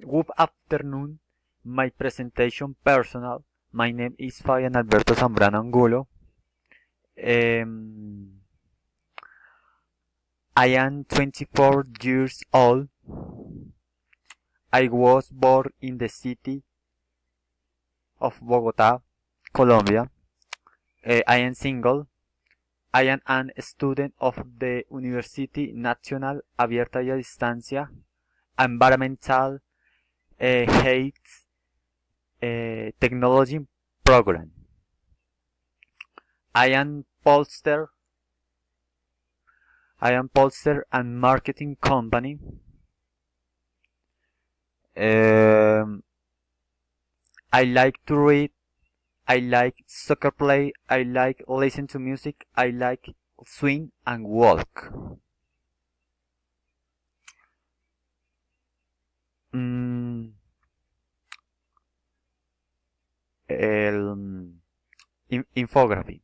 Good afternoon. My presentation personal. My name is Fabian Alberto Zambrano Angulo. I am 24 years old. I was born in the city of Bogota, Colombia. I am single. I am an student of the University Nacional Abierta y a Distancia Environmental Health Technology Program. I am pollster and marketing company. I like to read. I like soccer play. I like listen to music. I like swim and walk. Infography.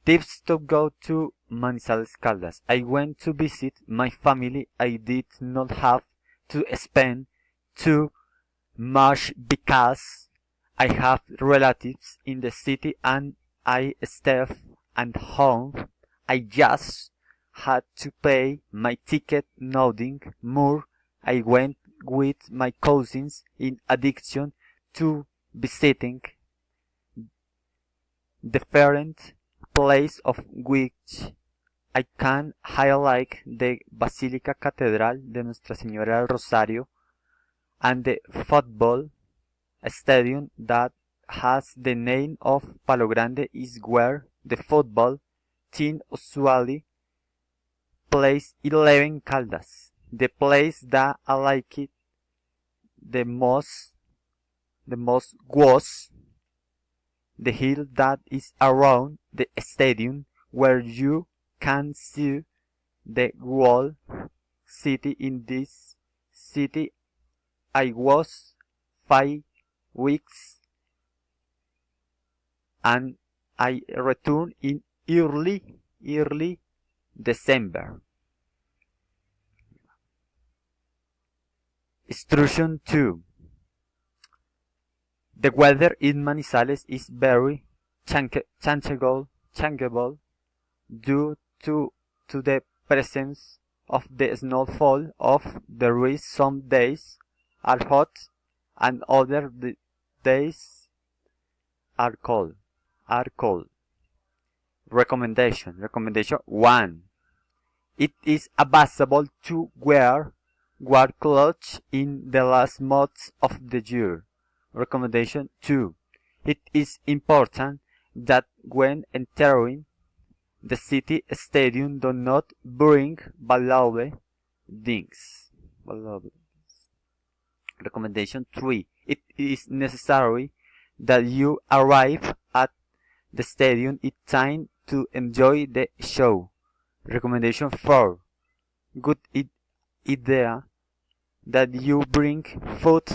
Tips to go to Manizales Caldas. I went to visit my family. I did not have to spend too much because I have relatives in the city and I stay at home. I just had to pay my ticket, nothing more. I went with my cousins in addition to visiting different place of which I can highlight the Basílica Catedral de Nuestra Señora del Rosario and the football stadium that has the name of Palo Grande is where the football team usually plays 11 Caldas. The place that I liked the most was the hill that is around the stadium where you can see the whole city. In this city I was 5 weeks and I returned in early December. Instruction 2. The weather in Manizales is very changeable due to the presence of the snowfall. There is some days are hot and other days are cold. Recommendation 1. It is advisable to wear warm clothes in the last months of the year. Recommendation 2. It is important that when entering the city stadium do not bring valuable things. Recommendation 3. It is necessary that you arrive at the stadium in time to enjoy the show. Recommendation 4. Good idea that you bring food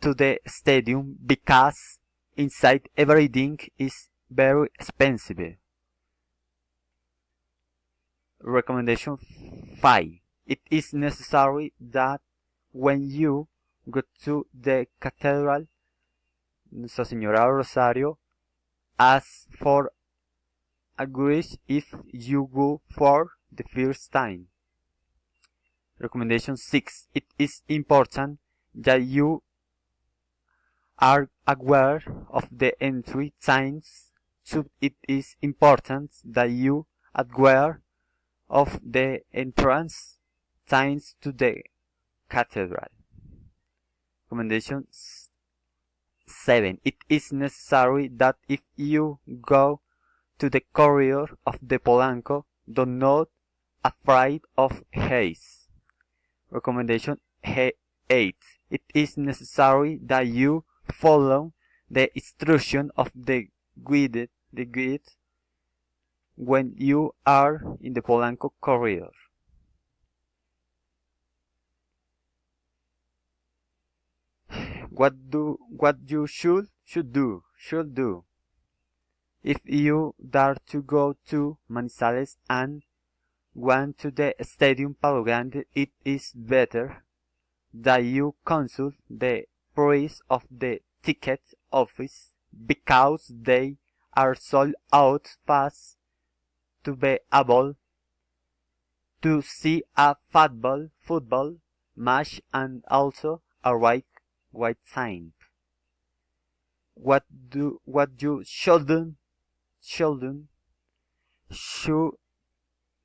to the stadium because inside everything is very expensive. Recommendation 5. It is necessary that when you go to the cathedral Nuestra Señora del Rosario, ask for a grace if you go for the first time. Recommendation 6. It is important that you are aware of the entry times. So it is important that you are aware of the entrance times to the cathedral. Recommendation 7. It is necessary that if you go to the corridor of the Polanco, do not afraid of heights. Recommendation 8. It is necessary that you follow the instruction of the guide when you are in the Polanco corridor. What you should do. If you dare to go to Manizales and want to the Stadium Palo Grande, it is better that you consult the price of the ticket office because they are sold out fast to be able to see a football match and also a white sign. What you shouldn't should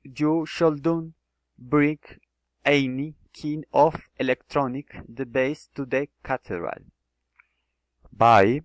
you shouldn't bring any kind of electronic device to the cathedral. Bye.